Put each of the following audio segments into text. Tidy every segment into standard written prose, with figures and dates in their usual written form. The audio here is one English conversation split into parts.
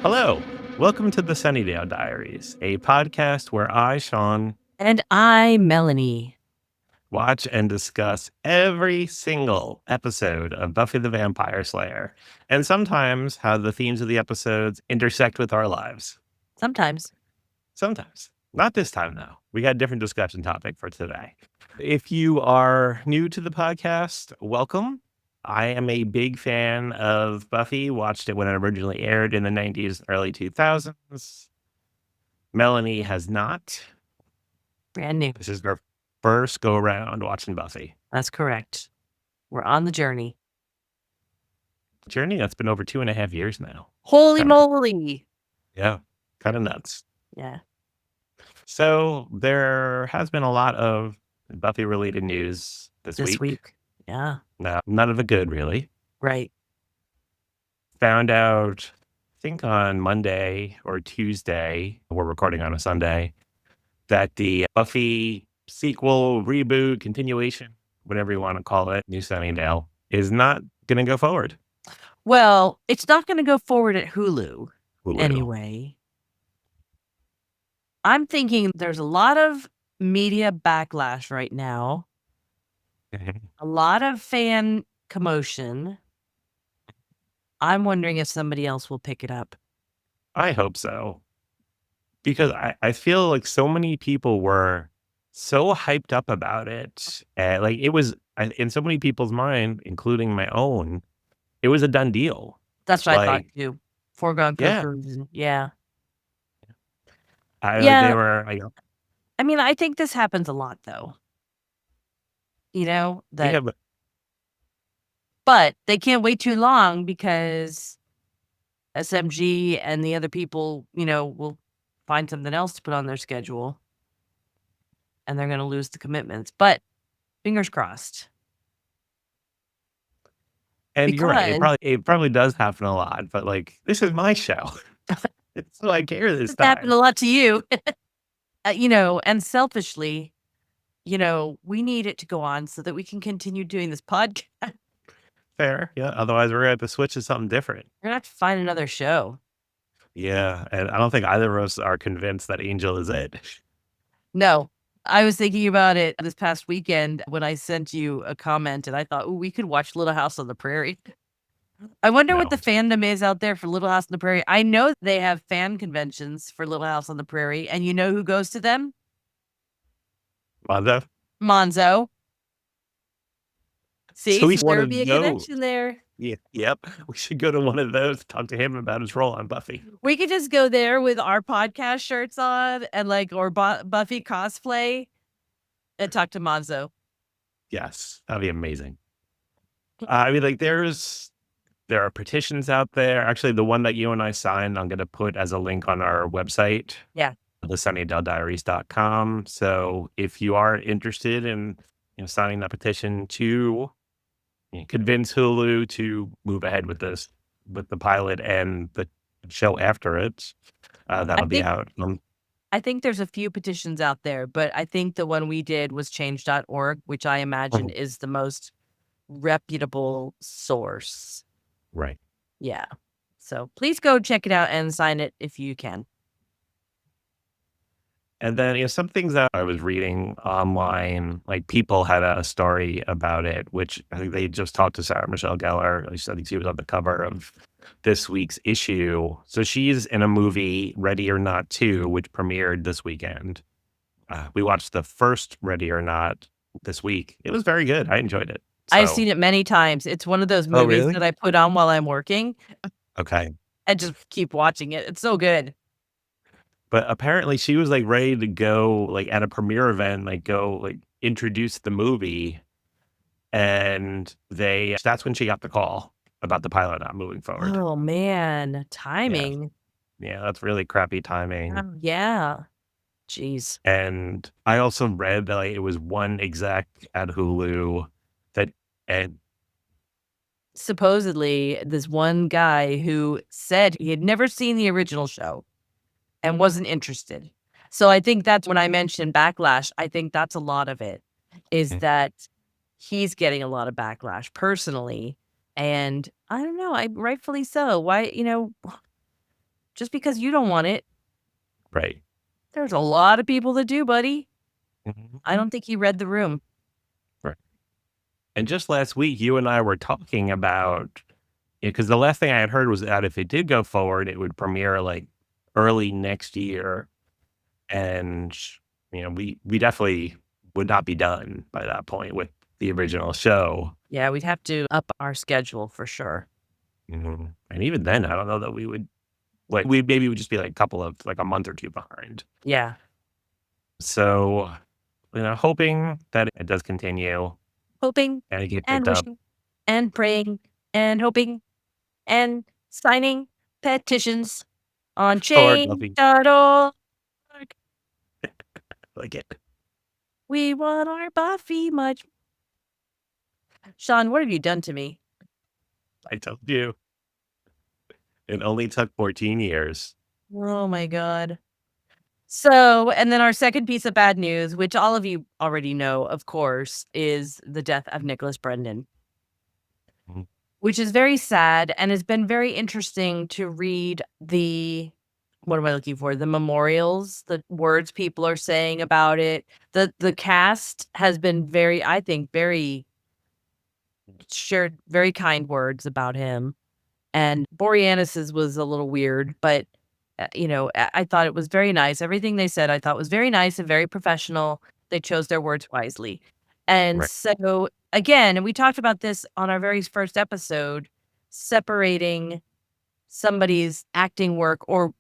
Hello, welcome to the Sunnydale Diaries, a podcast where I, Sean, And I, Melanie. watch and discuss every single episode of Buffy the Vampire Slayer, and sometimes how the themes of the episodes intersect with our lives. Sometimes. Sometimes. Not this time, though. We got a different discussion topic for today. If you are new to the podcast, welcome. I am a big fan of Buffy, watched it when it originally aired in the 90s, early 2000s. Melanie has not. Brand new. This is our first go around watching Buffy. That's correct. We're on the journey. Journey that's been over 2.5 years now. Holy Kinda- moly. Yeah, kind of nuts. Yeah. So there has been a lot of Buffy related news this week. Yeah. No, none of it good, really. Right. Found out, I think on Monday or Tuesday, we're recording on a Sunday, that the Buffy sequel, reboot, continuation, whatever you want to call it, New Sunnydale, is not going to go forward. Well, it's not going to go forward at Hulu Hulu. anyway. I'm thinking there's a lot of media backlash right now, a lot of fan commotion. I'm wondering if somebody else will pick it up. I hope so. Because I feel like so many people were so hyped up about it. Like it was in so many people's mind, including my own, it was a done deal. That's what I thought Like, too. Foregone yeah, conclusion. Yeah. like Yeah. they were like, I mean, I think this happens a lot though. You know, that yeah, but But they can't wait too long because SMG and the other people, will find something else to put on their schedule and they're going to lose the commitments. But fingers crossed. and you're right. Because It probably does happen a lot, but like this is my show. It's so I care this it's happened time. a lot to you, and selfishly, we need it to go on so that we can continue doing this podcast. Fair. Yeah. Otherwise we're gonna have to switch to something different. We're going to have to find another show. Yeah. And I don't think either of us are convinced that Angel is it. No, I was thinking about it this past weekend when I sent you a comment and I thought, oh, we could watch Little House on the Prairie. I wonder what No. the fandom is out there for Little House on the Prairie. I know they have fan conventions for Little House on the Prairie, and you know who goes to them? Wanda? Monzo. See, So we so want there to would be a know. connection there. Yeah, yep. We should go to one of those, talk to him about his role on Buffy. We could just go there with our podcast shirts on and or Buffy cosplay and talk to Monzo. Yes, that'd be amazing. I mean, like, there are petitions out there. Actually, the one that you and I signed, I'm going to put as a link on our website. Yeah. The sunnydalediaries.com. So if you are interested in signing that petition to convince Hulu to move ahead with this, with the pilot and the show after it, that'll be out. I think there's a few petitions out there, but I think the one we did was change.org, which I imagine is the most reputable source. Right. Yeah. So please go check it out and sign it if you can. And then, some things that I was reading online, like people had a story about it, which I think they just talked to Sarah Michelle Gellar. I think she was on the cover of this week's issue. So she's in a movie, Ready or Not 2, which premiered this weekend. We watched the first Ready or Not this week. It was very good. I enjoyed it. I've seen it many times. It's one of those movies really? that I put on while I'm working Okay. and just keep watching it. It's so good. But apparently she was like ready to go like at a premiere event, like go like introduce the movie. And that's when she got the call about the pilot not moving forward. Oh man, timing. Yeah, that's really crappy timing. Yeah. Jeez. And I also read that like, it was one exec at Hulu that and Supposedly, this one guy who said he had never seen the original show and wasn't interested. So I think that's when I mentioned backlash. I think that's a lot of it is that he's getting a lot of backlash personally. And I don't know, rightfully so. Why, just because you don't want it. Right. There's a lot of people that do, buddy. Mhm. I don't think you read the room. Right. And just last week, you and I were talking about, because the last thing I had heard was that if it did go forward, it would premiere like early next year. And, we definitely would not be done by that point with the original show. Yeah, we'd have to up our schedule for sure. And even then, I don't know that we would, like, we maybe would just be like a couple of, like a month or two behind. Yeah. So, hoping that it does continue Hoping and get and picked up. wishing and praying and hoping and signing petitions on For Buffy, change.org. like it. We want our Buffy much. Sean, what have you done to me? I told you. It only took 14 years. Oh my God. So, and then our second piece of bad news, which all of you already know, of course, is the death of Nicholas Brendan, Mhm. which is very sad and has been very interesting to read what am I looking for? The memorials, the words people are saying about it. The cast has been very, I think, very shared very kind words about him. And Boreanaz's was a little weird, but, I thought it was very nice. Everything they said I thought was very nice and very professional. They chose their words wisely. And Right. so, again, and we talked about this on our very first episode, separating somebody's acting work or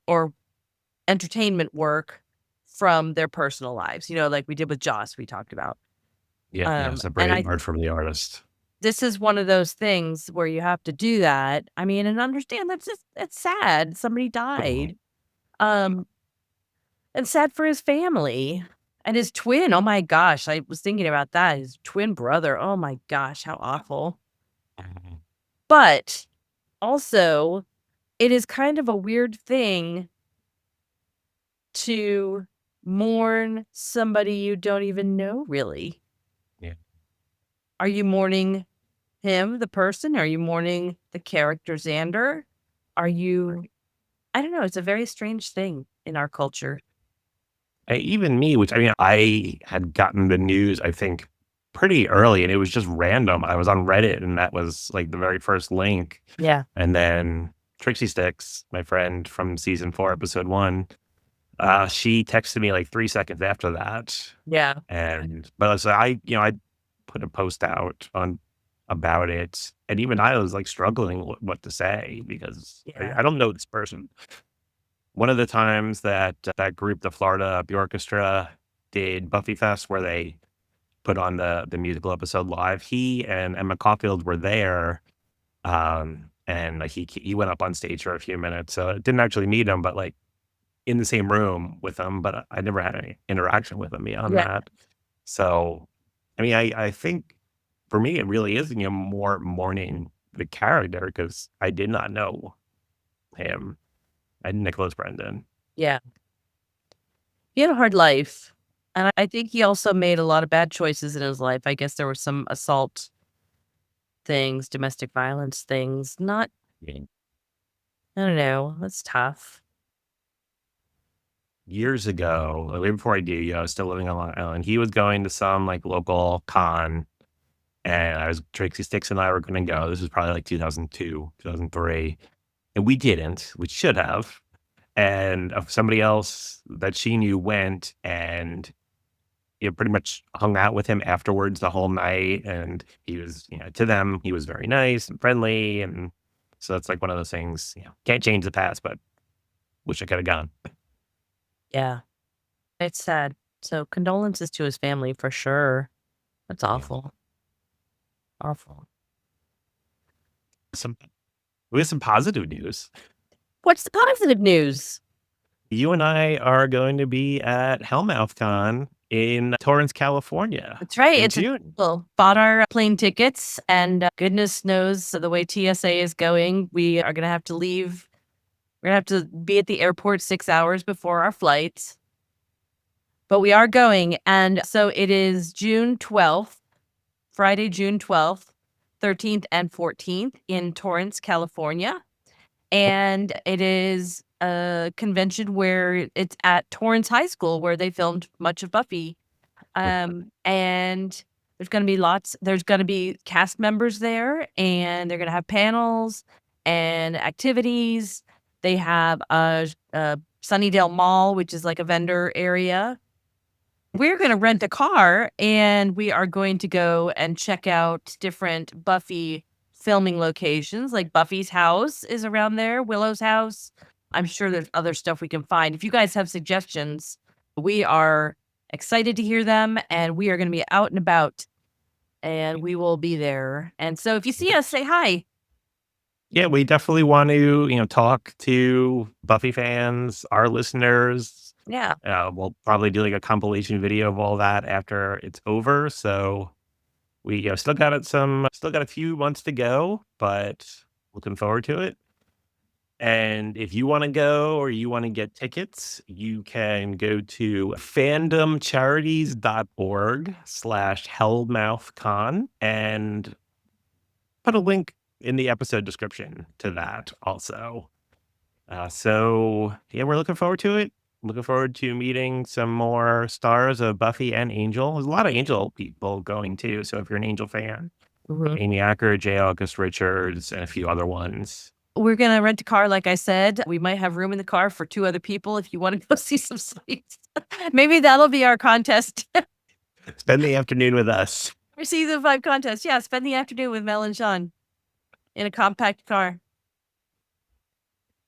entertainment work from their personal lives, like we did with Joss, we talked about. Yeah. Yeah. And Separating art from the artist. this is one of those things where you have to do that. I mean, and understand that's just it's sad. Somebody Mhm. died. Um, and sad for his family and his twin. Oh my gosh. I was thinking about that. His twin brother. Oh my gosh, how awful. Mhm. But also, it is kind of a weird thing to mourn somebody you don't even know, really. Yeah. Are you mourning him, the person? Are you mourning the character Xander? Are you I don't know, it's a very strange thing in our culture. Even me, which, I had gotten the news, I think, pretty early, and it was just random. I was on Reddit, and that was like the very first link. Yeah. And then Trixie Sticks, my friend from season 4, episode 1, she texted me like 3 seconds after that. Yeah. And, but so I put a post out about it. And even I was like struggling what to say because Yeah. I don't know this person. One of the times that that group, the Florida Orchestra, did Buffy Fest, where they put on the musical episode live, he and Emma Caulfield were there, and like he went up on stage for a few minutes. So I didn't actually meet him, but like in the same room with him, but I never had any interaction with him beyond Yeah. that. So, I think for me, it really is, more mourning the character because I did not know him and Nicholas Brendan. Yeah. He had a hard life, and I think he also made a lot of bad choices in his life. I guess there were some assault things, domestic violence things. Not Yeah. I don't know, that's tough. Years ago, like, way before I knew you, I was still living on Long Island. He was going to some like local con, and Trixie Sticks and I were going to go. This was probably like 2002, 2003, and we didn't. We should have. And somebody else that she knew went and pretty much hung out with him afterwards the whole night. And he was, to them, he was very nice and friendly. And so it's like one of those things, can't change the past, but wish I could have gone. Yeah. It's sad. So condolences to his family for sure. That's Yeah. awful. Awful. Some We have some positive news. What's the positive news? You and I are going to be at Hellmouth Con in Torrance, California That's right. in It's a June. well, bought our plane tickets, and goodness knows the way TSA is going, we are gonna have to leave. We're gonna have to be at the airport 6 hours before our flight. But we are going, and so it is June 12th, Friday, June 12th, 13th, and 14th in Torrance, California. and it is a convention where it's at Torrance High School where they filmed much of Buffy. And there's gonna be cast members there, and they're gonna have panels and activities. They have a Sunnydale Mall, which is like a vendor area. We're gonna rent a car, and we are going to go and check out different Buffy filming locations, like Buffy's house is around there, Willow's house. I'm sure there's other stuff we can find. If you guys have suggestions, we are excited to hear them, and we are gonna be out and about, and we will be there. And so if you see us, say hi. Yeah, we definitely want to, talk to Buffy fans, our listeners. Yeah. We'll probably do like a compilation video of all that after it's over. So we still got a few months to go, but looking forward to it. And if you want to go or you want to get tickets, you can go to fandomcharities.org/Hellmouth Con and put a link in the episode description to that also. So yeah, we're looking forward to it. Looking forward to meeting some more stars of Buffy and Angel. There's a lot of Angel people going too. So if you're an Angel fan, Mhm. Amy Acker, J. August Richards, and a few other ones. We're gonna rent a car, like I said. We might have room in the car for 2 other people if you wanna go see some sights. Maybe that'll be our contest. Spend the afternoon with us. Our season 5 contest. Yeah, spend the afternoon with Mel and Sean in a compact car.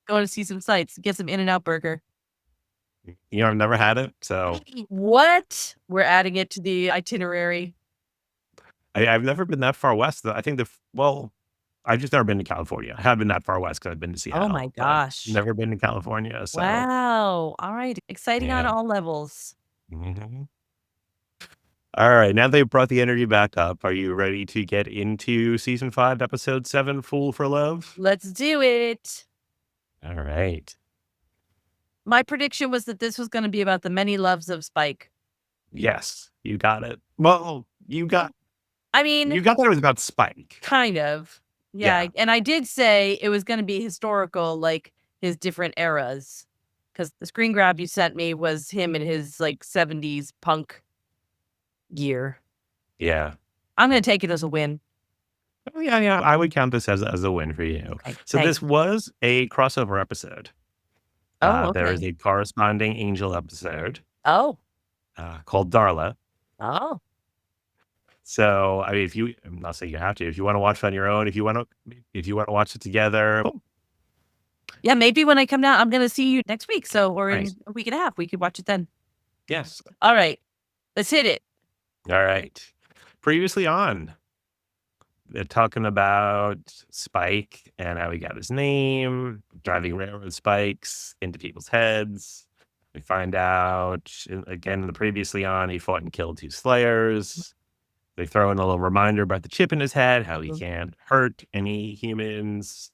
Going to see some sights, get some In-N-Out burger. I've never had it, so What? We're adding it to the itinerary. I've never been that far west. I think I've just never been to California. I have been that far west because I've been to Oh my Seattle, but gosh. never been to California. So Wow. Alright, exciting on yeah. all levels. Mhm. All right. Now they've brought the energy back up. Are you ready to get into season 5, episode 7, Fool for Love? Let's do it. All right. My prediction was that this was gonna be about the many loves of Spike. Yes, you got it. Well, I mean, you got that it was about Spike. kind of. Yeah, Yeah. and I did say it was gonna be historical, like, his different eras, because the screen grab you sent me was him in his, like, 70s punk gear. Yeah. I'm gonna take it as a win. Oh, yeah, yeah. I would count this as a win for you. Okay, So thanks. this was a crossover episode. Oh, There is okay. a corresponding Angel episode Oh. called Darla. Oh. So, I mean, I'm not saying you have to. If you want to watch it on your own, if you want to watch it together, oh, Yeah, maybe when I come down, I'm gonna see you next week, so or nice. in a week and a half, we could watch it then. Yes. Alright, let's hit it. All right. Previously on, they're talking about Spike and how he got his name, driving railroad spikes into people's heads. We find out again in the previously on, he fought and killed 2 Slayers. They throw in a little reminder about the chip in his head, how he can't hurt any humans,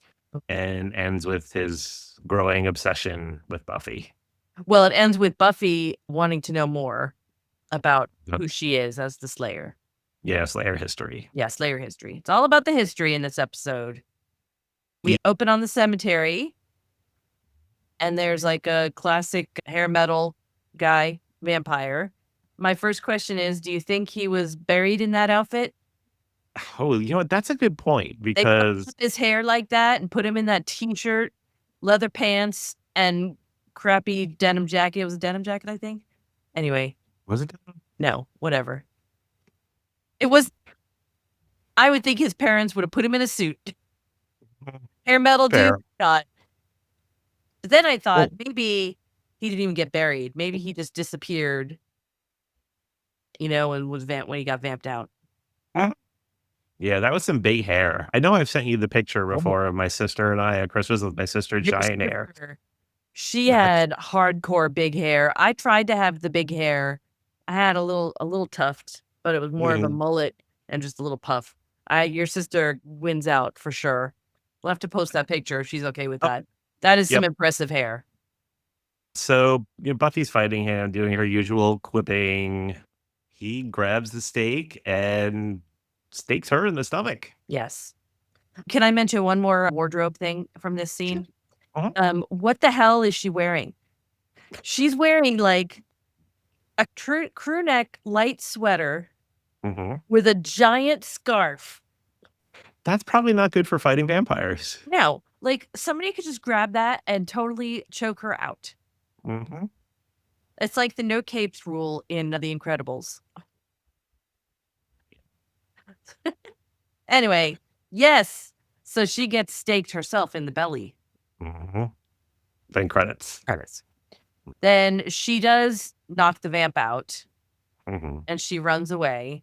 and ends with his growing obsession with Buffy. Well, it ends with Buffy wanting to know more about Yep. who she is as the Slayer. Yeah, Slayer history. Yeah, Slayer history. It's all about the history in this episode. We Yeah. open on the cemetery, and there's like a classic hair metal guy, vampire. My first question is, do you think he was buried in that outfit? Oh, you know what? That's a good point They cut because his hair like that and put him in that t-shirt, leather pants, and crappy denim jacket. It was a denim jacket, I think. Anyway, was it? no, whatever. It was I would think his parents would have put him in a suit. Hair metal dude, Fair. not. But then I thought Well, maybe he didn't even get buried. Maybe he just disappeared, and was when he got vamped out. yeah, that was some big hair. I know I've sent you the picture Oh. before of my sister and I at Christmas with my sister, Your giant hair. sister, she That's had hardcore big hair. I tried to have the big hair. I had a little tuft, but it was more of a mhm. mullet and just a little puff. Your sister wins out for sure. We'll have to post that picture if she's okay with Oh, that. That is some yep. impressive hair. So, Buffy's fighting him, doing her usual quipping. He grabs the stake and stakes her in the stomach. Yes. Can I mention one more wardrobe thing from this scene? What the hell is she wearing? She's wearing like a crew neck light sweater Mhm. with a giant scarf. That's probably not good for fighting vampires. No, like somebody could just grab that and totally choke her out. Mhm. It's like the no capes rule in The Incredibles. Anyway, yes. So she gets staked herself in the belly. Mhm. Then credits. Credits. Then she does knock the vamp out Mhm. and she runs away.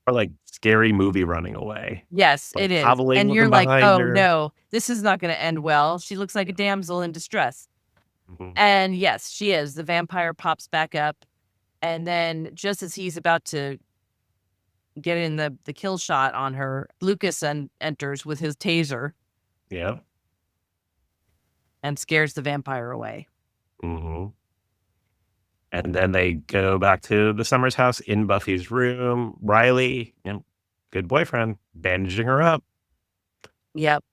Or, like, scary movie running away. Yes, Like, it is. hobbling, And you're looking like, behind oh her. no, this is not going to end well. She looks like a damsel in distress. Mhm. And yes, she is. The vampire pops back up. And then just as he's about to get in the kill shot on her, Lucas enters with his taser Yep. and scares the vampire away. Mhm. And then they go back to the Summers house in Buffy's room. Riley, good boyfriend, bandaging her up. Yep.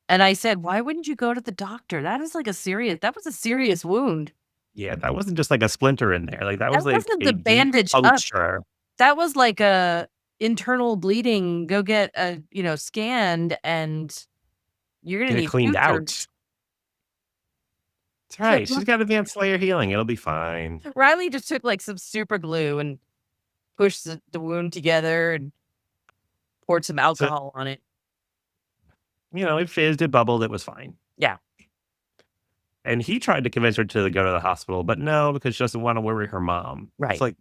And I said, "Why wouldn't you go to the doctor? That was a serious wound. Yeah, that wasn't just like a splinter in there. Like, that was That like wasn't a the deep bandage up. puncture. That was like a internal bleeding. Go get scanned and you're gonna Get it need cleaned sutured." out. That's right. She's got advanced Slayer healing. It'll be fine. Riley just took like some super glue and pushed the wound together and poured some So, alcohol on it. it fizzed, it bubbled, it was fine. Yeah, And he tried to convince her to go to the hospital, but no, because she doesn't want to worry her mom. It's right. like,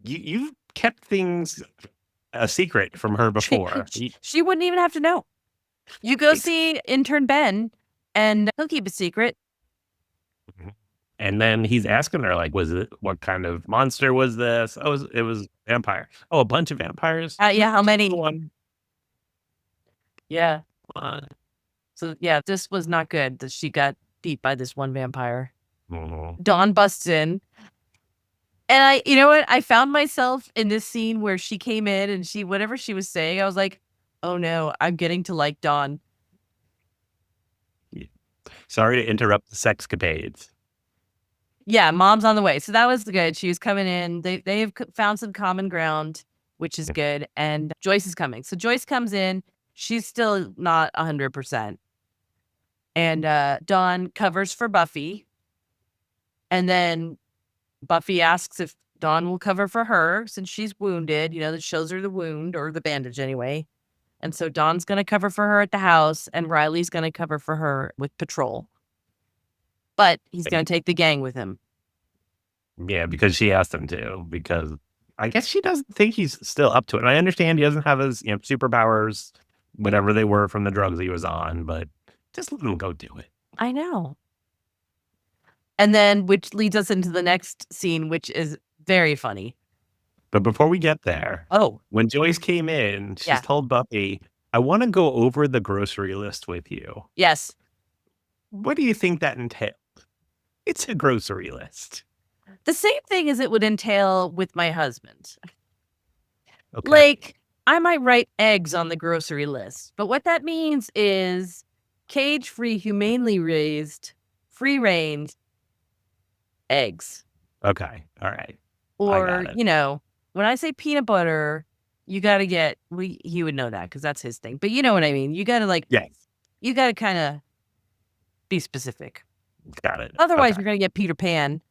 you've kept things a secret from her She before. she wouldn't even have to know. You go Ex- see intern Ben, and he'll keep a secret. And then he's asking her, like, what kind of monster was this? Oh, it was vampire. Oh, a bunch of vampires? Yeah, how Just many? the one. Yeah. Uh, So, yeah, this was not good that she got beat by this one vampire. mhm. Dawn busts in, and you know what? I found myself in this scene where she came in and whatever she was saying, I was like, "Oh no, I'm getting to like Dawn." Yeah. Sorry to interrupt the sexcapades. Yeah, mom's on the way. So that was good. She was coming in. They have found some common ground, which is good. And Joyce is coming. So Joyce comes in. She's still not 100%. And Dawn covers for Buffy. And then Buffy asks if Dawn will cover for her since she's wounded. That shows her the wound or the bandage anyway. And so Dawn's going to cover for her at the house, and Riley's going to cover for her with patrol. But he's going to take the gang with him. Yeah, because she asked him to, because I guess she doesn't think he's still up to it. And I understand he doesn't have his, superpowers, whatever they were from the drugs he was on, but just let him go do it. I know. And then which leads us into the next scene, which is very funny. But before we get there, Oh, when Joyce came in, she's yeah. told Buffy, I want to go over the grocery list with you. Yes. What do you think that entailed? It's a grocery list. The same thing as it would entail with my husband. Okay. Like, I might write eggs on the grocery list, but what that means is cage-free, humanely raised, free-range eggs. Okay. All right. I Or, got it. when I say peanut butter, you gotta get he would know that because that's his thing. But you know what I mean? You gotta Yes. you gotta kinda be specific. Got it. Otherwise, Okay. you're gonna get Peter Pan.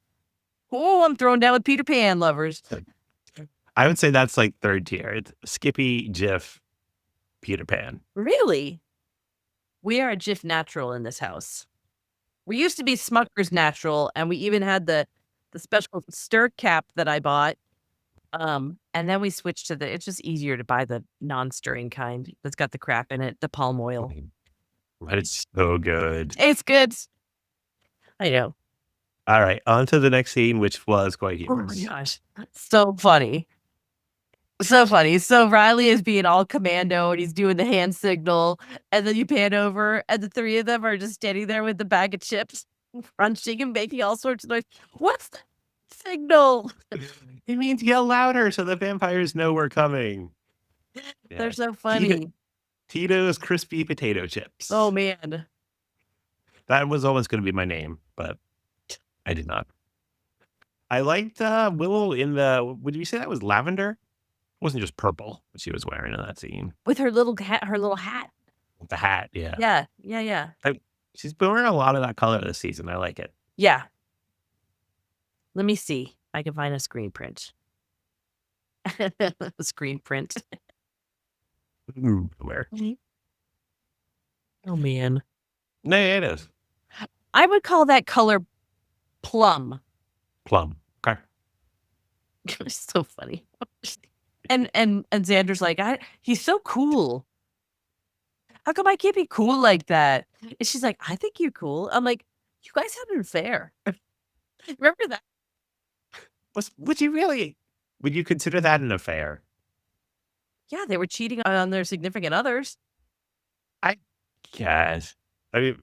Oh, I'm throwing down with Peter Pan lovers. I would say that's like third tier. It's Skippy, Jif, Peter Pan. Really? We are a Jif natural in this house. We used to be Smucker's natural, and we even had the special stir cap that I bought. And then we switched to it's just easier to buy the non-stirring kind that's got the crap in it, the palm oil. But it's so good. It's good. I know. All right. On to the next scene, which was quite Oh my humorous. gosh. So funny. So funny. So Riley is being all commando and he's doing the hand signal. And then you pan over and the three of them are just standing there with the bag of chips, crunching and making all sorts of noise. What's the signal? It means yell louder so the vampires know we're coming. They're Yeah. so funny. Tito's crispy potato chips. Oh man. That was always going to be my name, but I did not. I liked Willow in the. Would you say that was lavender? It wasn't just purple what she was wearing in that scene. With her little hat. With the hat, yeah. Yeah, yeah, yeah. She's been wearing a lot of that color this season. I like it. Yeah. Let me see if I can find a screen print. Screen print. Where? Oh, man. No, it is. I would call that color plum. Plum. Okay. It's so funny. And Xander's like, he's so cool. How come I can't be cool like that? And she's like, I think you're cool. I'm like, you guys had an affair. Remember that? Would you consider that an affair? Yeah, they were cheating on their significant others. I guess. I mean,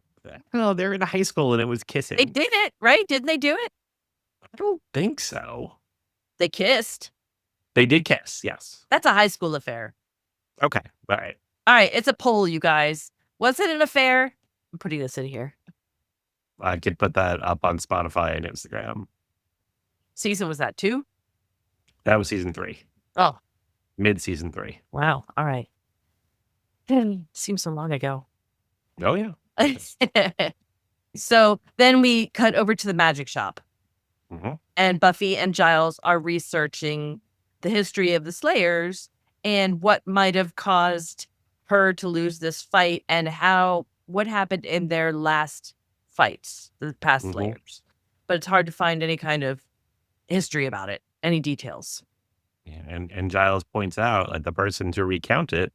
no, they're in high school and it was kissing. They did it, right? Didn't they do it? I don't think so. They kissed. They did kiss, yes. That's a high school affair. Okay, all right. All right, it's a poll, you guys. Was it an affair? I'm putting this in here. I could put that up on Spotify and Instagram. Season was that 2? That was season 3. Oh. Mid-season 3. Wow. All right. Seems so long ago. Oh, yeah. So then we cut over to the magic shop. Mm-hmm. And Buffy and Giles are researching the history of the Slayers and what might have caused her to lose this fight and what happened in their last fights, the past Slayers. But it's hard to find any kind of history about it, any details. Yeah, and Giles points out like the person to recount it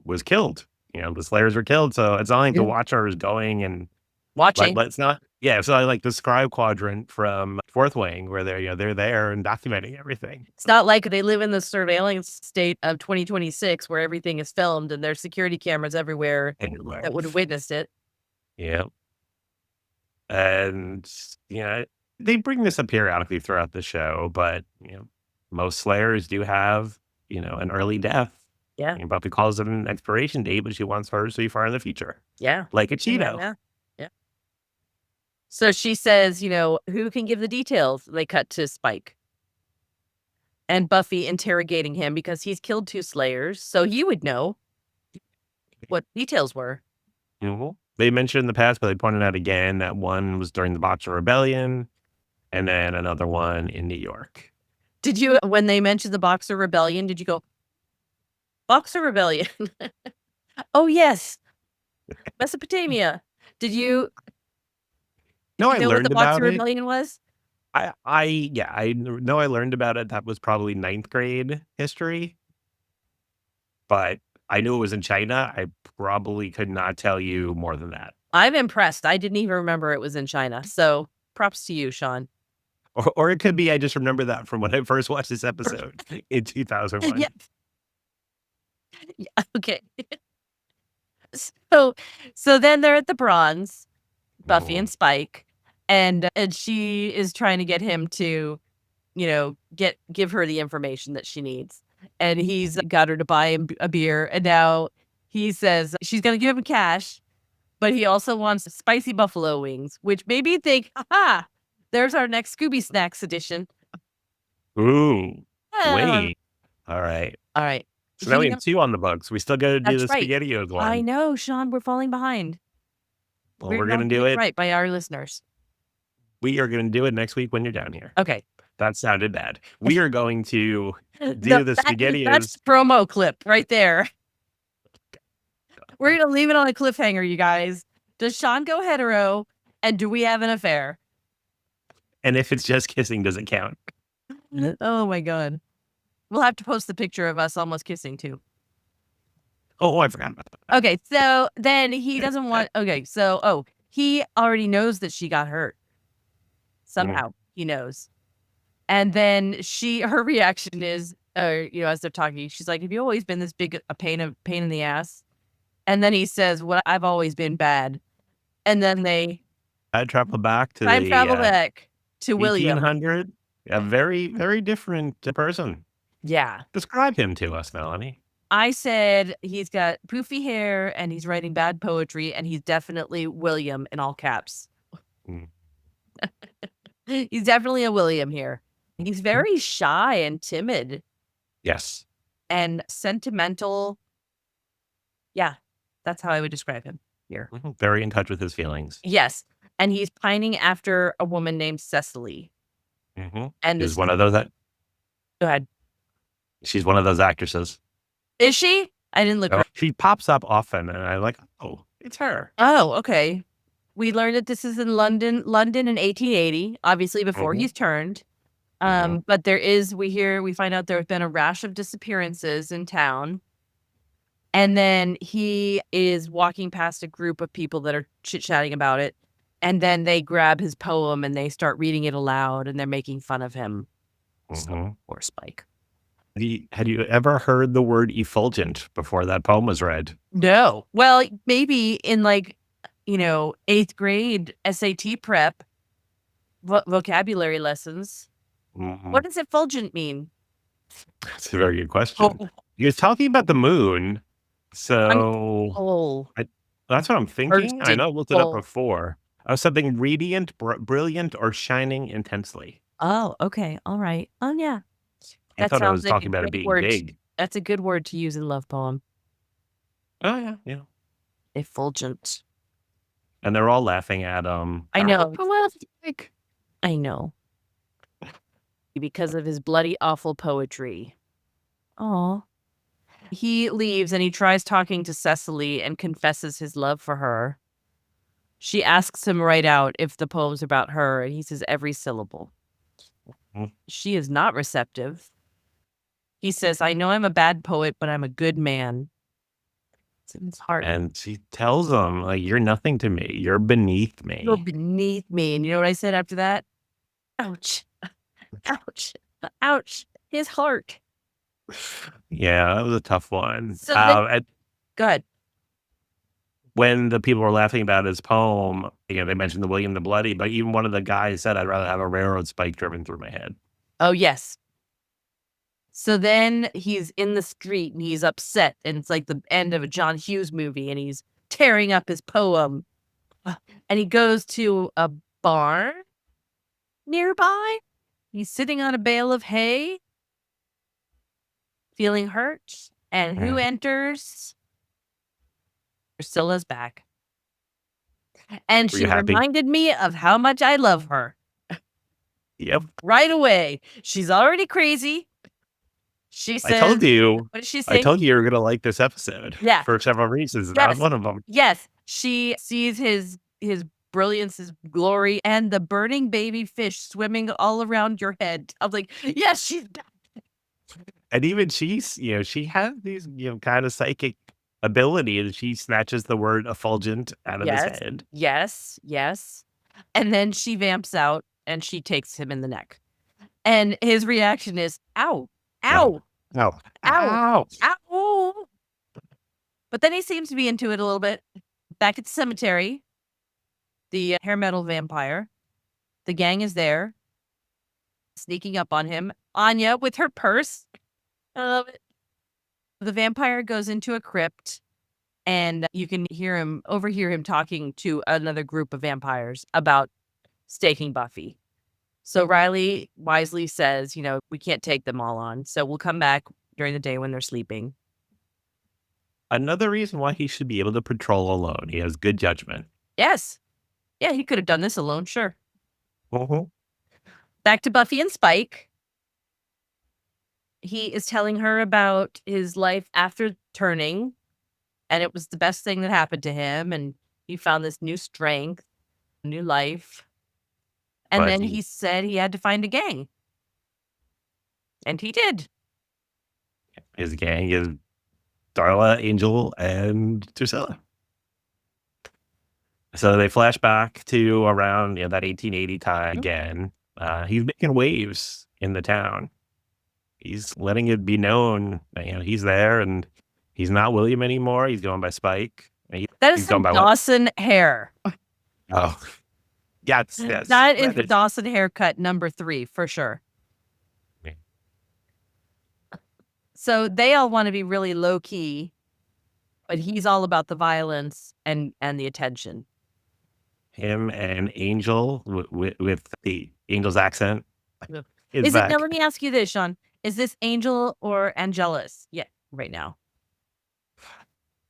was killed. The Slayers were killed, so it's not like the Watcher is going and watching. Let's not. Yeah, so I like the scribe quadrant from Fourth Wing where they're there and documenting everything. It's not like they live in the surveillance state of 2026 where everything is filmed and there's security cameras everywhere. That would have witnessed it. Yeah. And they bring this up periodically throughout the show, but most Slayers do have an early death. Yeah. And Buffy calls it an expiration date, but she wants her to see far in the future. Yeah. Like a Cheeto. Yeah. So she says, who can give the details? They cut to Spike. And Buffy interrogating him because he's killed 2 Slayers, so he would know what details were. They mentioned in the past, but they pointed out again that one was during the Boxer Rebellion and then another one in New York. Did you, when they mentioned the Boxer Rebellion, did you go, Boxer Rebellion? Oh, yes. Mesopotamia. Did you know I learned what the about Boxer it? Rebellion was? I know I learned about it. That was probably 9th grade history. But I knew it was in China. I probably could not tell you more than that. I'm impressed. I didn't even remember it was in China. So props to you, Sean. Or it could be I just remember that from when I first watched this episode in 2001. Yeah. Okay. So then they're at the Bronze, Buffy and Spike, and she is trying to get him to, give her the information that she needs. And he's got her to buy him a beer. And now he says she's going to give him cash, but he also wants spicy buffalo wings, which made me think, aha, there's our next Scooby Snacks edition. Ooh, wait. All right. So now we have 2 on the books. We still got to do the SpaghettiOs one. I know, Sean. We're falling behind. Well, we're going to do it right by our listeners. We are going to do it next week when you're down here. Okay. That sounded bad. We are going to do the SpaghettiOs. That's promo clip right there. We're going to leave it on a cliffhanger, you guys. Does Sean go hetero? And do we have an affair? And if it's just kissing, does it count? Oh, my God. We'll have to post the picture of us almost kissing, too. Oh, I forgot about that. Okay, so then he doesn't want... Okay, so, he already knows that she got hurt. Somehow, he knows. And then her reaction is, as they're talking, she's like, have you always been this big a pain in the ass? And then he says, well, I've always been bad. And then they... travel back to William. 1800. A very, very different person. Yeah. Describe him to us, Melanie. I said he's got poofy hair and he's writing bad poetry and he's definitely William in all caps. Mm. He's definitely a William here. He's very shy and timid Yes. and sentimental. Yeah, that's how I would describe him here. Very in touch with his feelings. Yes, and he's pining after a woman named Cecily. And She's this one of those that Go ahead. she's one of those actresses. Is she? I didn't look her. She pops up often, and I'm like, oh, it's her. Oh, okay. We learned that this is in London in 1880, obviously before he's turned. But we find out there have been a rash of disappearances in town. And then he is walking past a group of people that are chit-chatting about it. And then they grab his poem and they start reading it aloud and they're making fun of him. So, poor Spike. Had you ever heard the word effulgent before that poem was read? No. Well, maybe in 8th grade SAT prep vocabulary lessons. What does effulgent mean? That's a very good question. He was talking about the moon. So Oh, that's what I'm thinking. I know I looked it up Oh. before. Something radiant, brilliant, or shining intensely. Oh, okay. All right. Oh, yeah. I thought I was talking about it great being word. big. That's a good word to use in love poem. Oh, yeah, yeah. Effulgent. And they're all laughing at him. I know. Poetic. I know. Because of his bloody, awful poetry. Oh. He leaves and he tries talking to Cecily and confesses his love for her. She asks him right out if the poem's about her, and he says every syllable. She is not receptive. He says, I know I'm a bad poet, but I'm a good man. It's in his heart. And she tells him, like, you're nothing to me. You're beneath me. You're beneath me. And you know what I said after that? Ouch. Ouch. Ouch. His heart. Yeah, that was a tough one. So go ahead. When the people were laughing about his poem, they mentioned the William the Bloody, but even one of the guys said, I'd rather have a railroad spike driven through my head. Oh, yes. So then he's in the street and he's upset, and it's like the end of a John Hughes movie, and he's tearing up his poem. And he goes to a barn nearby. He's sitting on a bale of hay, feeling hurt. And who enters? Priscilla's back. And she reminded me of how much I love her. Yep. Right away. She's already crazy. She says, I told you. What did she say? I told you were going to like this episode. Yeah. For several reasons. Yes. That was one of them. Yes. She sees his brilliance, his glory, and the burning baby fish swimming all around your head. I was like, yes, she's back. And even she's, she has these, kind of psychic ability, and she snatches the word effulgent out of his head. Yes, yes. And then she vamps out and she takes him in the neck. And his reaction is, ow, ow, ow, ow, ow. But then he seems to be into it a little bit. Back at the cemetery, the hair metal vampire, the gang is there, sneaking up on him. Anya with her purse. I love it. The vampire goes into a crypt, and you can overhear him talking to another group of vampires about staking Buffy. So Riley wisely says, we can't take them all on, so we'll come back during the day when they're sleeping. Another reason why he should be able to patrol alone. He has good judgment. Yes. Yeah, he could have done this alone, sure. Mm-hmm. Back to Buffy and Spike. He is telling her about his life after turning, and it was the best thing that happened to him, and he found this new strength, new life. And then he said he had to find a gang. And he did. His gang is Darla, Angel, and Drusilla. So they flash back to around that 1880 time again. He's making waves in the town. He's letting it be known that, he's there, and he's not William anymore. He's going by Spike. That is some Dawson hair. Oh, yes. That is the Dawson haircut number 3 for sure. So they all want to be really low key, but he's all about the violence and the attention. Him and Angel with the Angel's accent Yeah. is Is it now? back. Let me ask you this, Sean. Is this Angel or Angelus? Yeah, right now.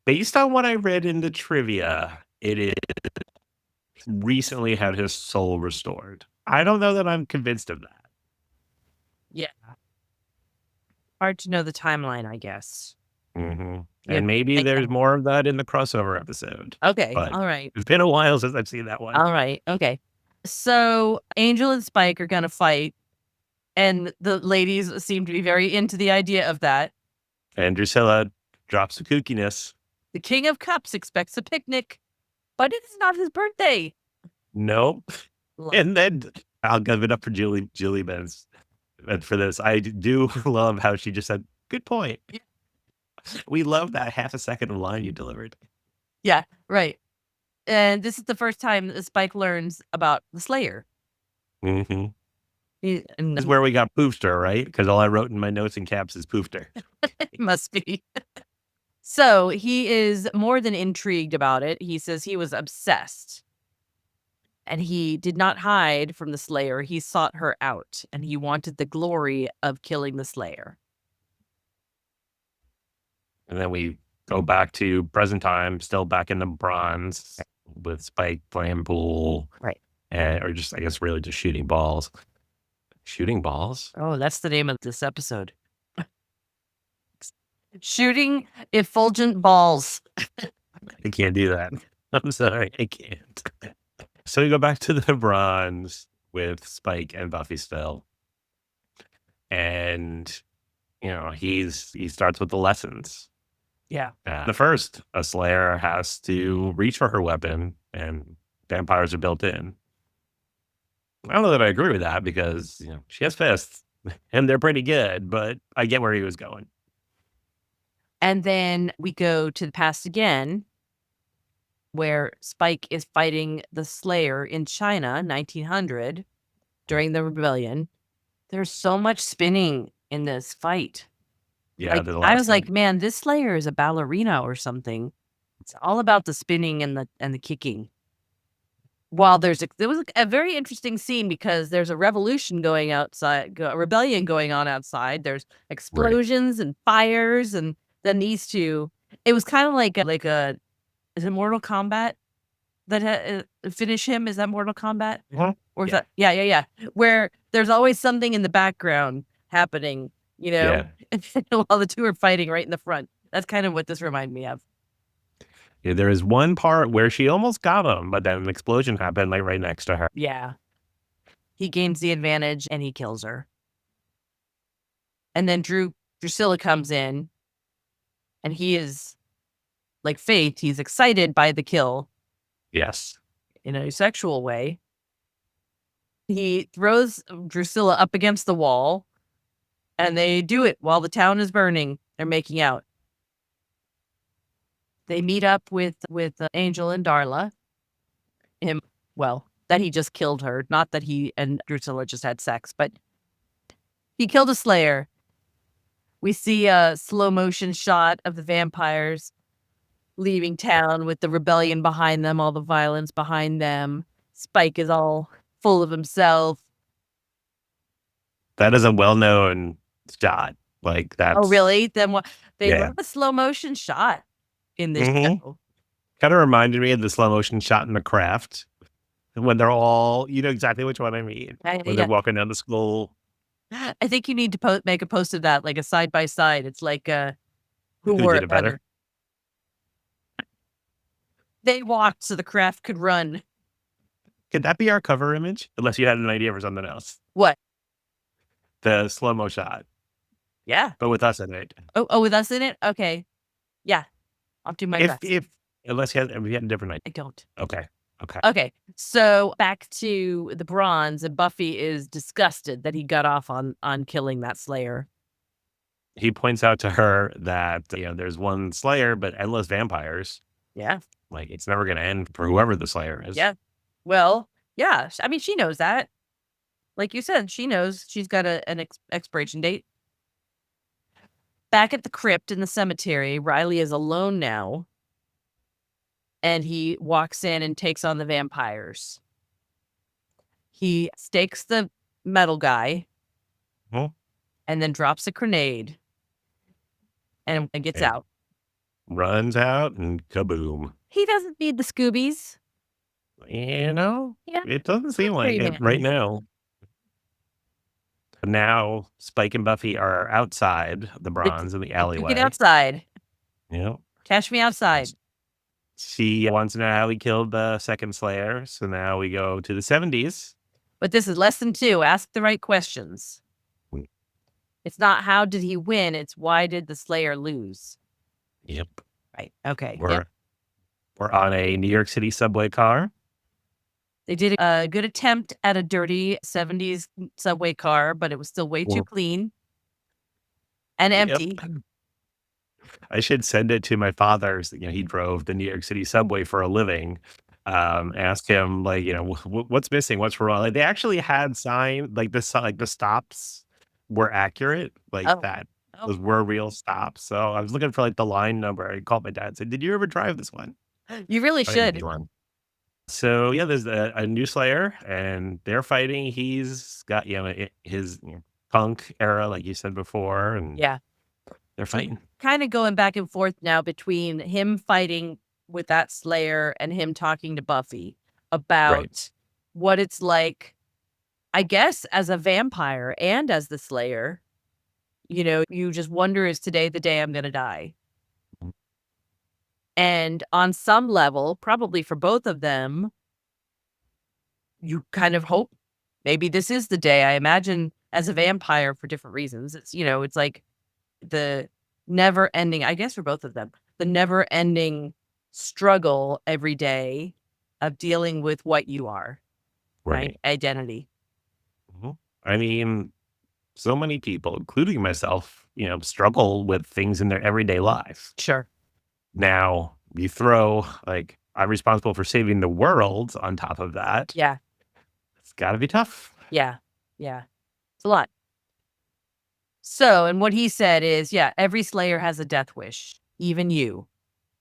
Based on what I read in the trivia, it is recently had his soul restored. I don't know that I'm convinced of that. Yeah. Hard to know the timeline, I guess. Mhm. Yeah. And maybe there's more of that in the crossover episode, Okay. but All right. it's been a while since I've seen that one. All right. Okay. So Angel and Spike are gonna fight, and the ladies seem to be very into the idea of that. And Drusilla drops the kookiness. The King of Cups expects a picnic, but it is not his birthday. Nope. Love- And then I'll give it up for Julie Benz for this. I do love how she just said, "Good point." Yeah. We love that half a second of line you delivered. Yeah, right. And this is the first time that Spike learns about the Slayer. Mm-hmm. And This is where we got Poofster, right? Because all I wrote in my notes in caps is Poofster. it must be. So he is more than intrigued about it. He says he was obsessed. And he did not hide from the Slayer. He sought her out, and he wanted the glory of killing the Slayer. And then we go back to present time, still back in the bronze with Spike playing pool. Right. Or just, I guess, really just shooting balls. Shooting balls? Oh, that's the name of this episode. Shooting effulgent balls. I can't do that. I'm sorry, I can't. So we go back to the bronze with Spike and Buffy still. And, he starts with the lessons. Yeah. The first, a Slayer has to reach for her weapon, and vampires are built in. I don't know that I agree with that because, she has fists, and they're pretty good, but I get where he was going. And then we go to the past again, where Spike is fighting the Slayer in China, 1900, during the rebellion. There's so much spinning in this fight. Yeah, Like, there's a lot I of was stuff. like, man, this Slayer is a ballerina or something. It's all about the spinning and the kicking. While there was a very interesting scene because there's a revolution going outside, a rebellion going on outside. There's explosions and fires, and then these two. It was kind of like a is it Mortal Kombat that finish him? Is that Mortal Kombat? Mhm. Or is Yeah. that yeah. Where there's always something in the background happening, Yeah. while the two are fighting right in the front. That's kind of what this reminded me of. Yeah, there is one part where she almost got him, but then an explosion happened like right next to her. Yeah. He gains the advantage and he kills her. And then Drusilla comes in, and he is like Faith. He's excited by the kill Yes. in a sexual way. He throws Drusilla up against the wall, and they do it while the town is burning. They're making out. They meet up with Angel and Darla. That he just killed her. Not that he and Drusilla just had sex, but he killed a Slayer. We see a slow motion shot of the vampires leaving town with the rebellion behind them, all the violence behind them. Spike is all full of himself. That is a well-known shot. Like that's Oh, really? Then what? They Yeah. love a slow motion shot in this Mhm. show. Kind of reminded me of the slow motion shot in The Craft when they're all, you know exactly which one I mean. When Yeah. they're walking down the school. I think you need to make a post of that, like a side by side. It's like who Who wore did it it better? They walked so the craft could run. Could that be our cover image? Unless you had an idea for something else. What? The slow-mo shot, Yeah. but with us in it. Oh, with us in it? Okay. Yeah. I'll do my best. Unless you had a different idea. I don't. Okay. Okay. So back to the bronze, and Buffy is disgusted that he got off on killing that Slayer. He points out to her that, there's one Slayer, but endless vampires. Yeah. Like, it's never going to end for whoever the Slayer is. Yeah. Well, yeah. I mean, she knows that. Like you said, she knows she's got an expiration date. Back at the crypt in the cemetery, Riley is alone now. And he walks in and takes on the vampires. He stakes the metal guy Mhm. and then drops a grenade and gets And out. runs out and kaboom. He doesn't need the Scoobies. Yeah, It doesn't seem like military it right man. now. Now Spike and Buffy are outside the They bronze in the they took it alleyway. outside. Yep. Cash me outside. She wants to know how he killed the second Slayer. So now we go to the 70s. But this is lesson 2. Ask the right questions. Mm. It's not how did he win, it's why did the Slayer lose? Yep. Right. Okay. We're Yep. we're on a New York City subway car. They did a good attempt at a dirty 70s subway car, but it was still way too Well, clean and yep. empty. I should send it to my father's. He drove the New York City subway for a living. Ask him, like, what's missing? What's wrong? Like, they actually had sign like like the stops were accurate, like Oh, that. oh, Those were real stops. So I was looking for like the line number. I called my dad and said, "Did you ever drive this one?" you really I didn't should. see one. So yeah, there's a new Slayer, and they're fighting. He's got his punk era, like you said before, and Yeah. they're fighting. Kind of going back and forth now between him fighting with that Slayer and him talking to Buffy Right, about what it's like, I guess, as a vampire and as the Slayer. You just wonder, is today the day I'm going to die? Mhm. And on some level, probably for both of them, you kind of hope maybe this is the day. I imagine as a vampire for different reasons. It's like the never ending, I guess for both of them, the never ending struggle every day of dealing with what you are, right? right. Identity. Mhm. I mean, so many people, including myself, struggle with things in their everyday life. Sure. Now, you throw like I'm responsible for saving the world on top of that. Yeah. It's got to be tough. Yeah. Yeah. It's a lot. So, and what he said is, yeah, every Slayer has a death wish, even you.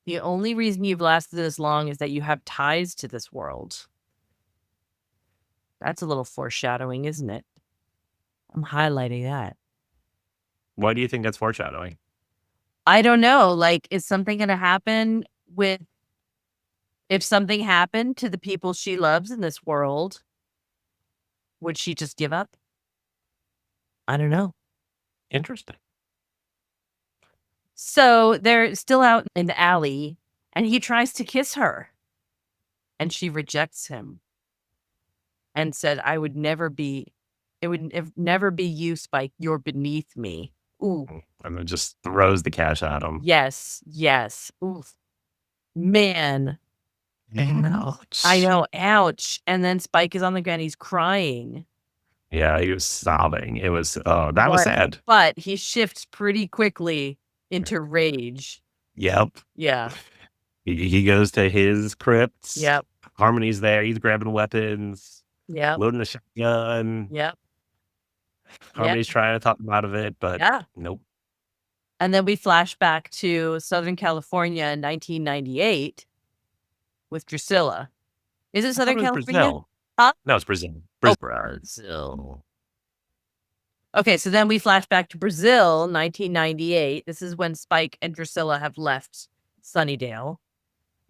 The only reason you've lasted this long is that you have ties to this world. That's a little foreshadowing, isn't it? I'm highlighting that. Why do you think that's foreshadowing? I don't know. Like, is something going to happen with, if something happened to the people she loves in this world, would she just give up? I don't know. Interesting. So they're still out in the alley and he tries to kiss her and she rejects him and said, it would never be you, Spike. You're beneath me. Ooh, And then just throws the cash at him. yes, yes. Ooh, man. I Ouch. know. Ouch. And then Spike is on the ground. He's crying. Yeah, he was sobbing. It was, oh, that was But sad. but he shifts pretty quickly into rage. Yep. Yeah. He goes to his crypts. Yep. Harmony's there. He's grabbing weapons, Yep. loading the shotgun. Yep. Yep. Harmony's trying to talk him out of it, but Yeah. nope. And then we flash back to Southern California in 1998 with Drusilla. Is it I thought Southern it was California? Brazil. Huh? No, it's Brazil. Oh, Brazil. okay, so then we flash back to Brazil, 1998. This is when Spike and Drusilla have left Sunnydale.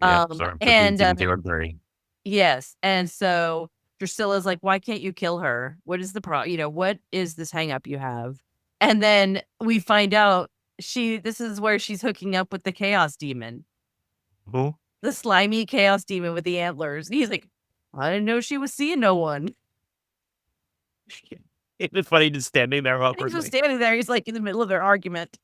Yep. Sorry for And being territory. yes, and so Drusilla's like, "Why can't you kill her? What is the what is this hang up you have?" And then we find out this is where she's hooking up with the Chaos Demon. Mhm. The slimy Chaos Demon with the antlers. And he's like, "I didn't know she was seeing no one." It's funny just standing there And he's just awkwardly. standing there. He's like in the middle of their argument.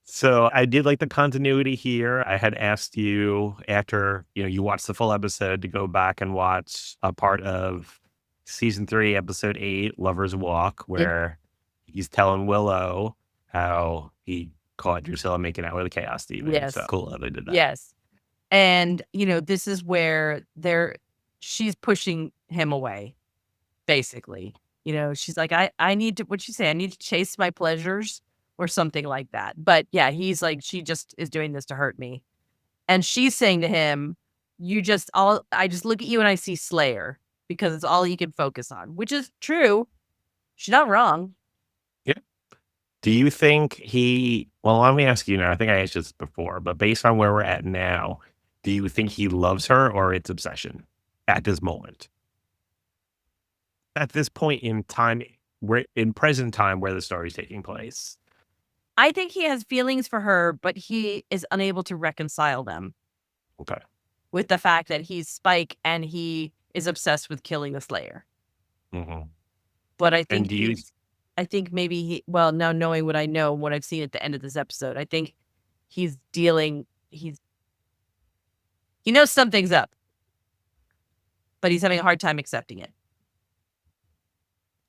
So I did like the continuity here. I had asked you after, you watched the full episode to go back and watch a part of season 3, episode 8, Lover's Walk, Yeah. where he's telling Willow how he caught Drusilla making out with a chaos demon. Yes. So cool how they did that. Yes. And, this is where she's pushing him away, basically. She's like, I need to, what'd she say? I need to chase my pleasures or something like that. But yeah, he's like, she just is doing this to hurt me. And she's saying to him, I just look at you and I see Slayer because it's all he can focus on, which is true. She's not wrong. Yeah. Do you think well, let me ask you now. I think I asked this before, but based on where we're at now, do you think he loves her or it's obsession at this moment? At this point in time, we're in present time where the story is taking place. I think he has feelings for her, but he is unable to reconcile them Okay. with the fact that he's Spike and he is obsessed with killing the Slayer. Mhm. But And do you I think maybe well, now knowing what I know, what I've seen at the end of this episode, I think he's dealing, he knows something's up, but he's having a hard time accepting it.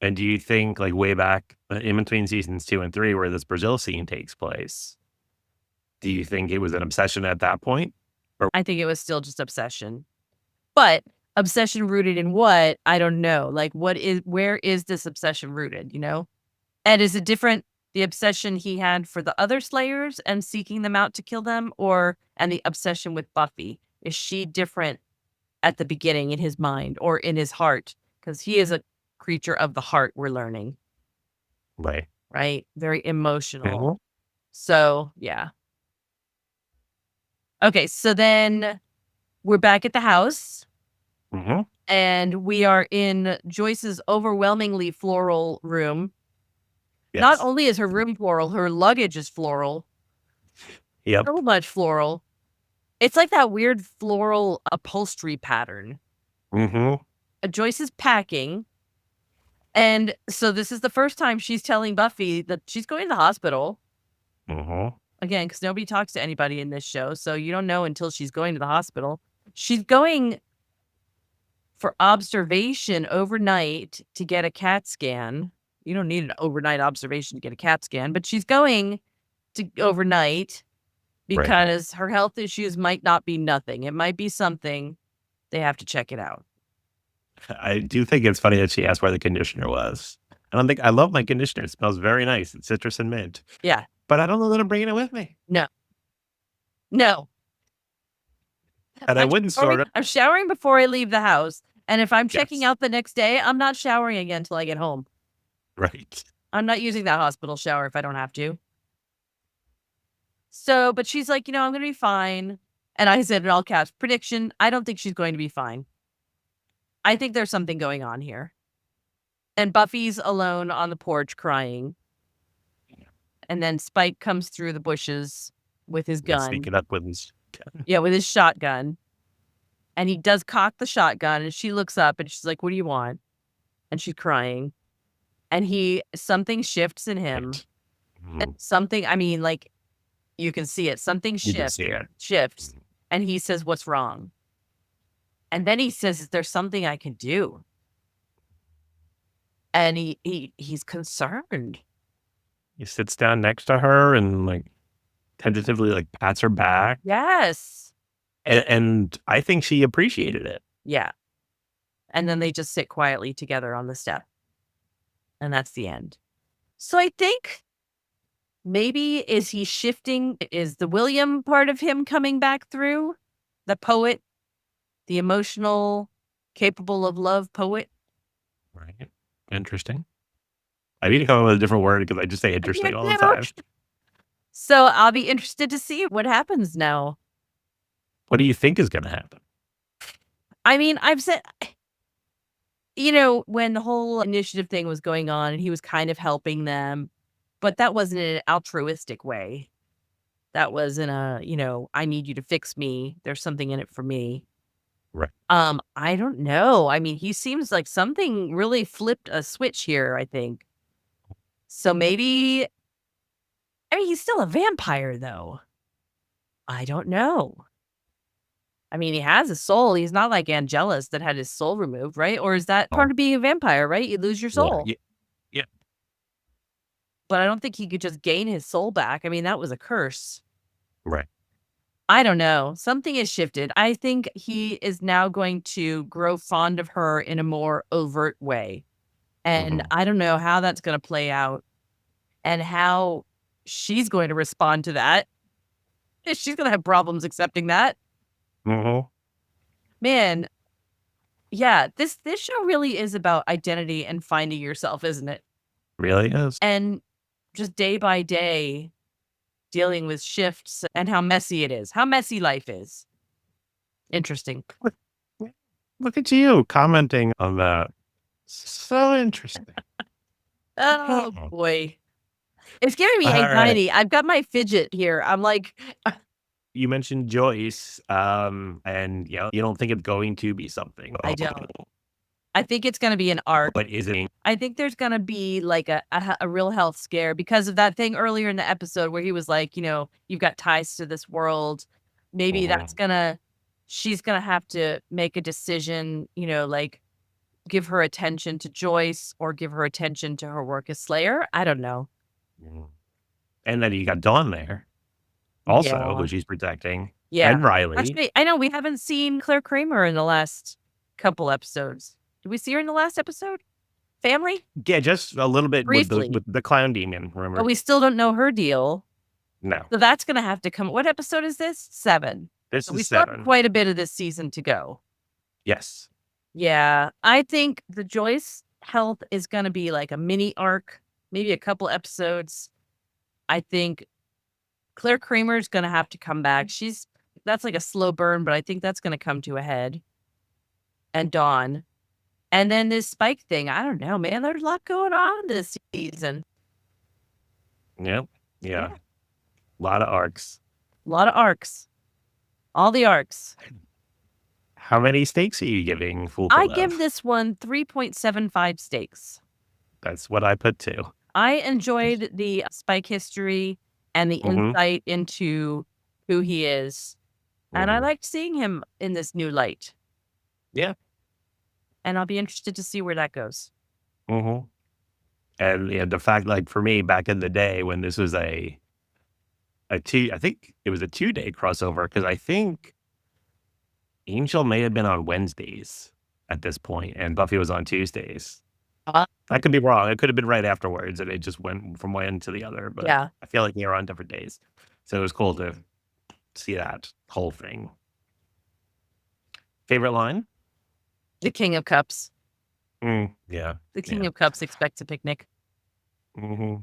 And do you think, like, way back in between seasons 2 and 3 where this Brazil scene takes place, do you think it was an obsession at that point? I think it was still just obsession. But obsession rooted in what? I don't know. Like, where is this obsession rooted, you know? And is it different, the obsession he had for the other Slayers and seeking them out to kill them, and the obsession with Buffy? Is she different at the beginning in his mind or in his heart? Because he is a creature of the heart, we're learning, Right. right? Very emotional. Mhm. So, yeah. Okay, so then we're back at the house. Mhm. And we are in Joyce's overwhelmingly floral room. Not Yes. only is her room floral, her luggage is floral. Yep. So much floral. It's like that weird floral upholstery pattern. Mhm. Joyce is packing. And so this is the first time she's telling Buffy that she's going to the hospital. Mhm. Again, because nobody talks to anybody in this show. So you don't know until she's going to the hospital. She's going for observation overnight to get a CAT scan. You don't need an overnight observation to get a CAT scan, but she's going to overnight Right. because her health issues might not be nothing. It might be something. They have to check it out. I do think it's funny that she asked where the conditioner was. I love my conditioner. It smells very nice. It's citrus and mint. Yeah. But I don't know that I'm bringing it with me. No. No. And I wouldn't sort of. I'm showering before I leave the house. And if I'm checking Yes. out the next day, I'm not showering again until I get home. Right. I'm not using that hospital shower if I don't have to. So, but she's like, I'm going to be fine. And I said in all caps, prediction, I don't think she's going to be fine. I think there's something going on here. And Buffy's alone on the porch crying. And then Spike comes through the bushes with his gun. Sneaking up with his gun. Yeah, with his shotgun. And he does cock the shotgun. And she looks up and she's like, what do you want? And she's crying. And something shifts in him. Right. And something, I mean, like, you can see it. Something You can see it. shifts. And he says, what's wrong? And then he says, is there something I can do? And he's concerned. He sits down next to her and, like, tentatively, like, pats her back. Yes. And I think she appreciated it. Yeah. And then they just sit quietly together on the step. And that's the end. So I think maybe is he shifting? Is the William part of him coming back through? The poet, the emotional, capable of love poet? Right. Interesting. I need to come up with a different word because I just say interesting all the time. So I'll be interested to see what happens now. What do you think is going to happen? I mean, I've said, when the whole initiative thing was going on and he was kind of helping them, but that wasn't in an altruistic way. That was in a, I need you to fix me. There's something in it for me. Right. I don't know. I mean, he seems like something really flipped a switch here, I think. So maybe, I mean, he's still a vampire though. I don't know. I mean, he has a soul. He's not like Angelus that had his soul removed, right? Or is that part of being a vampire, right? You lose your soul. Yeah. But I don't think he could just gain his soul back. I mean, that was a curse. Right. I don't know. Something has shifted. I think he is now going to grow fond of her in a more overt way. And I don't know how that's going to play out and how she's going to respond to that. She's going to have problems accepting that. Mm-hmm. Man, yeah, this show really is about identity and finding yourself, isn't it? Really is. And just day by day dealing with shifts and how messy it is, how messy life is. Interesting. Look, look at you commenting on that. So interesting. Oh boy. It's giving me All right. anxiety. I've got my fidget here. I'm like, You mentioned Joyce, and you don't think it's going to be something. I don't. I think it's going to be an arc. But is it? I think there's going to be like a real health scare because of that thing earlier in the episode where he was like, you've got ties to this world. Maybe she's going to have to make a decision, like give her attention to Joyce or give her attention to her work as Slayer. I don't know. Mm. And then you got Dawn there, also, Yeah. who she's protecting. Yeah. And Riley. Actually, I know we haven't seen Claire Kramer in the last couple episodes. Did we see her in the last episode? Family? Yeah, just a little bit with Briefly. the clown demon, remember? But we still don't know her deal. No. So that's going to have to come. What episode is this? 7. This So we is still have 7. quite a bit of this season to go. Yes. Yeah. I think the Joyce health is going to be like a mini arc, maybe a couple episodes. I think Claire Kramer is going to have to come back. That's like a slow burn, but I think that's going to come to a head. And Dawn. And then this Spike thing, I don't know, man. There's a lot going on this season. Yep. Yeah. A lot of arcs. A lot of arcs. All the arcs. How many stakes are you giving Fool for I Love? give this one 3.75 stakes. That's what I put too. I enjoyed the Spike history and the insight into who he is. And I liked seeing him in this new light. Yeah. And I'll be interested to see where that goes. Mm-hmm. And the fact, like for me, back in the day when this was I think it was a 2-day crossover, because I think Angel may have been on Wednesdays at this point, and Buffy was on Tuesdays. I could be wrong. It could have been right afterwards, and it just went from one to the other. But Yeah. I feel like they were on different days, so it was cool to see that whole thing. Favorite line? The King of Cups. Yeah. The King of Cups expects a picnic. Mm-hmm.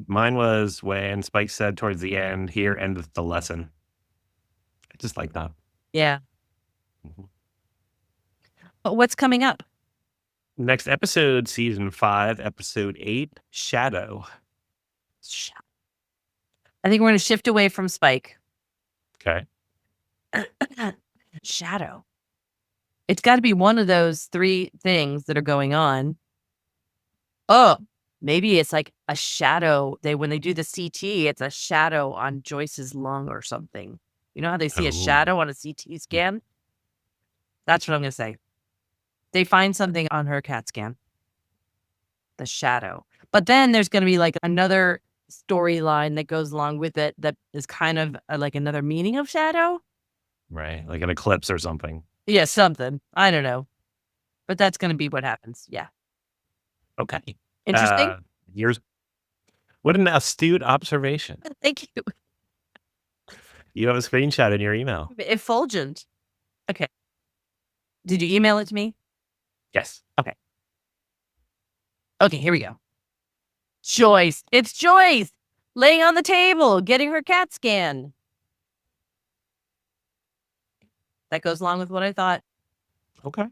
Mine was when Spike said towards the end, "Here endeth the lesson." I just like that. Yeah. But what's coming up? Next episode, season 5, episode 8, Shadow. I think we're going to shift away from Spike. Okay. Shadow. It's got to be one of those 3 things that are going on. Oh, maybe it's like a shadow. When they do the CT, it's a shadow on Joyce's lung or something. You know how they see a shadow on a CT scan? That's what I'm going to say. They find something on her CAT scan. The shadow. But then there's going to be like another storyline that goes along with it that is kind of like another meaning of shadow. Right. Like an eclipse or something. Yeah, something. I don't know. But that's going to be what happens. Yeah. Okay. Interesting. What an astute observation. Thank you. You have a screenshot in your email. Effulgent. Okay. Did you email it to me? Yes. Okay. Okay, here we go. Joyce. It's Joyce. Laying on the table, getting her CAT scan. That goes along with what I thought. Okay.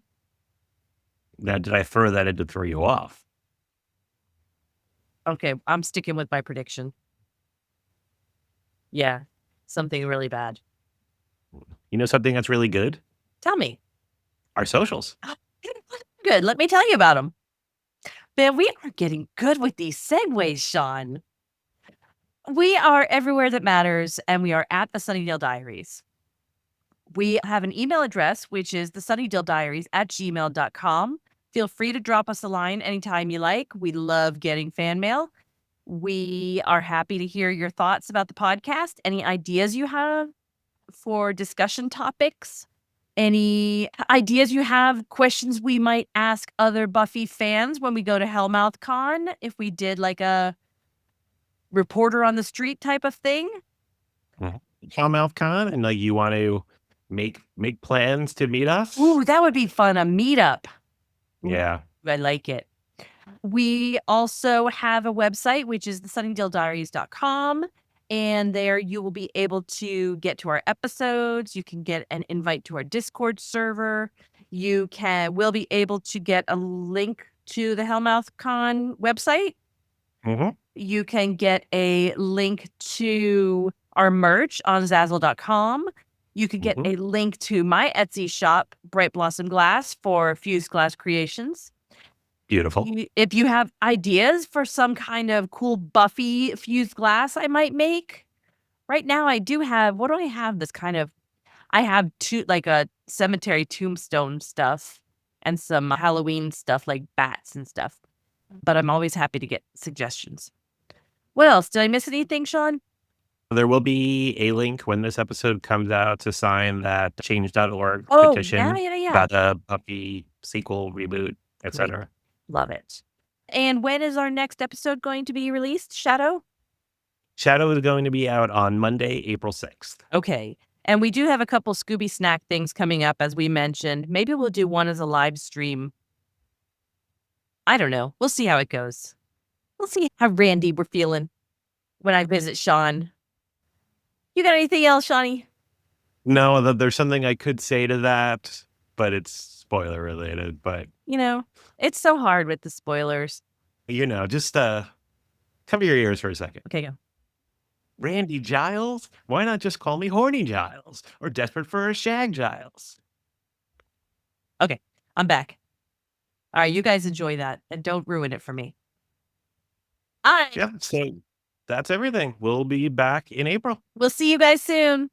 Now, did I throw that in to throw you off? Okay, I'm sticking with my prediction. Yeah, something really bad. You know something that's really good? Tell me. Our socials. Good. Let me tell you about them. Man, we are getting good with these segues, Sean. We are everywhere that matters, and we are at the Sunnydale Diaries. We have an email address, which is thesunnydalediaries@gmail.com. Feel free to drop us a line anytime you like. We love getting fan mail. We are happy to hear your thoughts about the podcast, any ideas you have for discussion topics, any ideas you have, questions we might ask other Buffy fans when we go to Hellmouth Con. If we did like a reporter on the street type of thing. Hellmouth Con, and like you want to make plans to meet us? Ooh, that would be fun. A meetup. Yeah. I like it. We also have a website, which is the sunnydalediaries.com. And there you will be able to get to our episodes. You can get an invite to our Discord server. Will be able to get a link to the Hellmouth Con website. Mm-hmm. You can get a link to our merch on Zazzle.com. You could get a link to my Etsy shop, Bright Blossom Glass, for Fused Glass Creations. Beautiful. If you have ideas for some kind of cool Buffy fused glass I might make, right now I do have, what do I have that's kind of, I have like a cemetery tombstone stuff and some Halloween stuff like bats and stuff, but I'm always happy to get suggestions. What else? Did I miss anything, Sean? There will be a link when this episode comes out to sign that change.org Oh, petition yeah. about the Buffy sequel, reboot, etc. Love it. And when is our next episode going to be released, Shadow? Shadow is going to be out on Monday, April 6th. Okay. And we do have a couple Scooby Snack things coming up, as we mentioned. Maybe we'll do one as a live stream. I don't know. We'll see how it goes. We'll see how randy we're feeling when I visit Sean. You got anything else, Shawnee? No, there's something I could say to that, but it's spoiler related. But it's so hard with the spoilers. Just cover your ears for a second. Okay, go. Randy Giles? Why not just call me Horny Giles or Desperate for a Shag Giles? Okay, I'm back. All right, you guys enjoy that and don't ruin it for me. All right. Yeah, so that's everything. We'll be back in April. We'll see you guys soon.